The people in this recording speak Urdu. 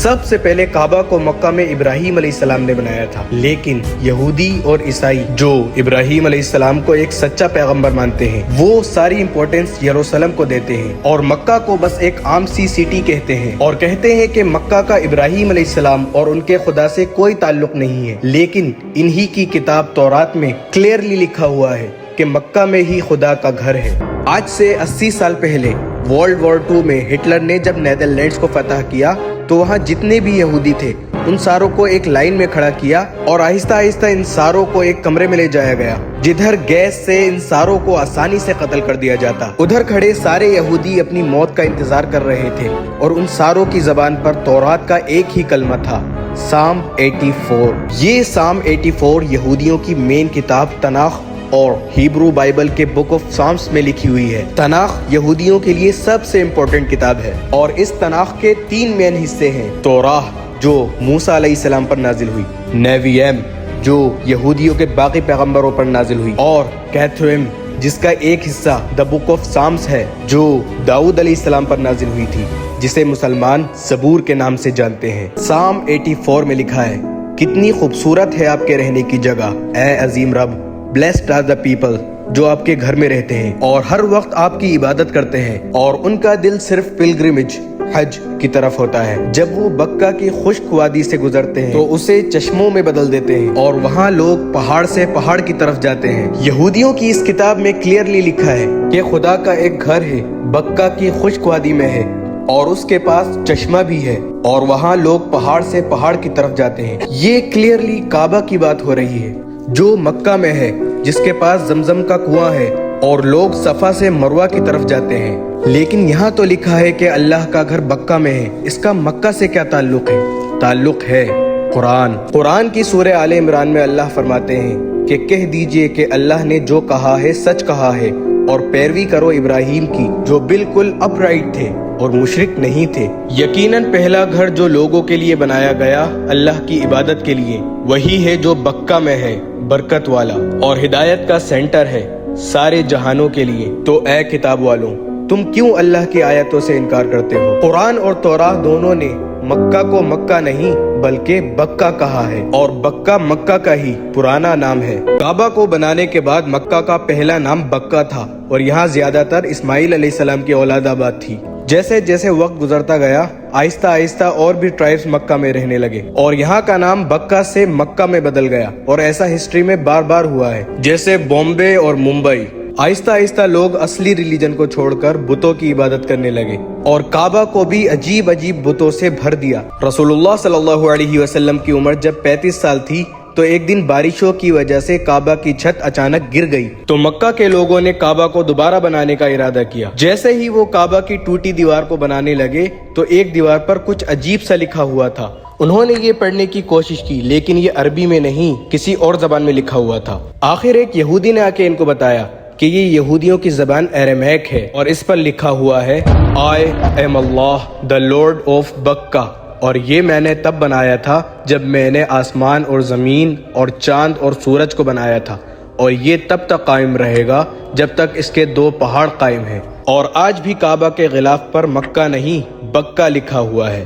سب سے پہلے کعبہ کو مکہ میں ابراہیم علیہ السلام نے بنایا تھا، لیکن یہودی اور عیسائی جو ابراہیم علیہ السلام کو ایک سچا پیغمبر مانتے ہیں وہ ساری امپورٹنس یروشلم کو دیتے ہیں اور مکہ کو بس ایک عام سی سٹی کہتے ہیں، اور کہتے ہیں کہ مکہ کا ابراہیم علیہ السلام اور ان کے خدا سے کوئی تعلق نہیں ہے۔ لیکن انہی کی کتاب تورات میں کلیئرلی لکھا ہوا ہے کہ مکہ میں ہی خدا کا گھر ہے۔ آج سے 80 سال پہلے ورلڈ وار 2 میں ہٹلر نے جب نیدرلینڈز کو فتح کیا تو وہاں جتنے بھی یہودی تھے ان ساروں کو ایک لائن میں کھڑا کیا اور آہستہ آہستہ ان ساروں کو ایک کمرے میں لے جایا گیا، جدھر گیس سے ان ساروں کو آسانی سے قتل کر دیا جاتا۔ ادھر کھڑے سارے یہودی اپنی موت کا انتظار کر رہے تھے اور ان ساروں کی زبان پر تورات کا ایک ہی کلمہ تھا، سام 84۔ یہ سام 84 یہودیوں کی مین کتاب تناخ اور ہیبرو بائبل کے بک آف سامس میں لکھی ہوئی ہے۔ تناخ یہودیوں کے لیے سب سے امپورٹنٹ کتاب ہے اور اس تناخ کے 3 مین حصے ہیں: توراہ جو موسیٰ علیہ السلام پر نازل ہوئی، نیویم جو یہودیوں کے باقی پیغمبروں پر نازل ہوئی، اور کیتھویم جس کا ایک حصہ دا بک آف سامس ہے جو داؤد علیہ السلام پر نازل ہوئی تھی، جسے مسلمان زبور کے نام سے جانتے ہیں۔ سام 84 میں لکھا ہے، کتنی خوبصورت ہے آپ کے رہنے کی جگہ اے عظیم رب، Blessed are the people جو آپ کے گھر میں رہتے ہیں اور ہر وقت آپ کی عبادت کرتے ہیں، اور ان کا دل صرف پلگرمج حج کی طرف ہوتا ہے۔ جب وہ بکہ کی خشک وادی سے گزرتے ہیں تو اسے چشموں میں بدل دیتے ہیں اور وہاں لوگ پہاڑ سے پہاڑ کی طرف جاتے ہیں۔ یہودیوں کی اس کتاب میں کلیئرلی لکھا ہے کہ خدا کا ایک گھر ہے، بکہ کی خشک وادی میں ہے، اور اس کے پاس چشمہ بھی ہے، اور وہاں لوگ پہاڑ سے پہاڑ کی طرف جاتے ہیں۔ یہ کلیئرلی کعبہ کی بات ہو رہی ہے جو مکہ میں ہے، جس کے پاس زمزم کا کنواں ہے اور لوگ صفا سے مروہ کی طرف جاتے ہیں۔ لیکن یہاں تو لکھا ہے کہ اللہ کا گھر بکہ میں ہے، اس کا مکہ سے کیا تعلق ہے؟ تعلق ہے قرآن کی سورہ آل عمران میں اللہ فرماتے ہیں کہ کہہ دیجئے کہ اللہ نے جو کہا ہے سچ کہا ہے، اور پیروی کرو ابراہیم کی جو بالکل اپ رائٹ تھے اور مشرک نہیں تھے۔ یقیناً پہلا گھر جو لوگوں کے لیے بنایا گیا اللہ کی عبادت کے لیے وہی ہے جو بکہ میں ہے، برکت والا اور ہدایت کا سینٹر ہے سارے جہانوں کے لیے۔ تو اے کتاب والوں، تم کیوں اللہ کی آیتوں سے انکار کرتے ہو؟ قرآن اور توراہ دونوں نے مکہ کو مکہ نہیں بلکہ بکہ کہا ہے، اور بکہ مکہ کا ہی پرانا نام ہے۔ کعبہ کو بنانے کے بعد مکہ کا پہلا نام بکہ تھا اور یہاں زیادہ تر اسماعیل علیہ السلام کی اولاد آباد تھی۔ جیسے جیسے وقت گزرتا گیا آہستہ آہستہ اور بھی ٹرائبز مکہ میں رہنے لگے اور یہاں کا نام بکہ سے مکہ میں بدل گیا، اور ایسا ہسٹری میں بار بار ہوا ہے۔ جیسے بامبے اور ممبئی، آہستہ آہستہ لوگ اصلی ریلیجن کو چھوڑ کر بتوں کی عبادت کرنے لگے اور کعبہ کو بھی عجیب عجیب بتوں سے بھر دیا۔ رسول اللہ صلی اللہ علیہ وسلم کی عمر جب 35 سال تھی تو ایک دن بارشوں کی وجہ سے کعبہ کی چھت اچانک گر گئی، تو مکہ کے لوگوں نے کعبہ کو دوبارہ بنانے کا ارادہ کیا۔ جیسے ہی وہ کعبہ کی ٹوٹی دیوار کو بنانے لگے تو ایک دیوار پر کچھ عجیب سا لکھا ہوا تھا۔ انہوں نے یہ پڑھنے کی کوشش کی لیکن یہ عربی میں نہیں کسی اور زبان میں لکھا ہوا تھا۔ آخر ایک یہودی نے آ کے ان کو بتایا کہ یہ یہودیوں کی زبان ایرمیک ہے اور اس پر لکھا ہوا ہے I am Allah the Lord of Bakka، اور یہ میں نے تب بنایا تھا جب میں نے آسمان اور زمین اور چاند اور سورج کو بنایا تھا، اور یہ تب تک قائم رہے گا جب تک اس کے 2 پہاڑ قائم ہیں۔ اور آج بھی کعبہ کے غلاف پر مکہ نہیں بکہ لکھا ہوا ہے۔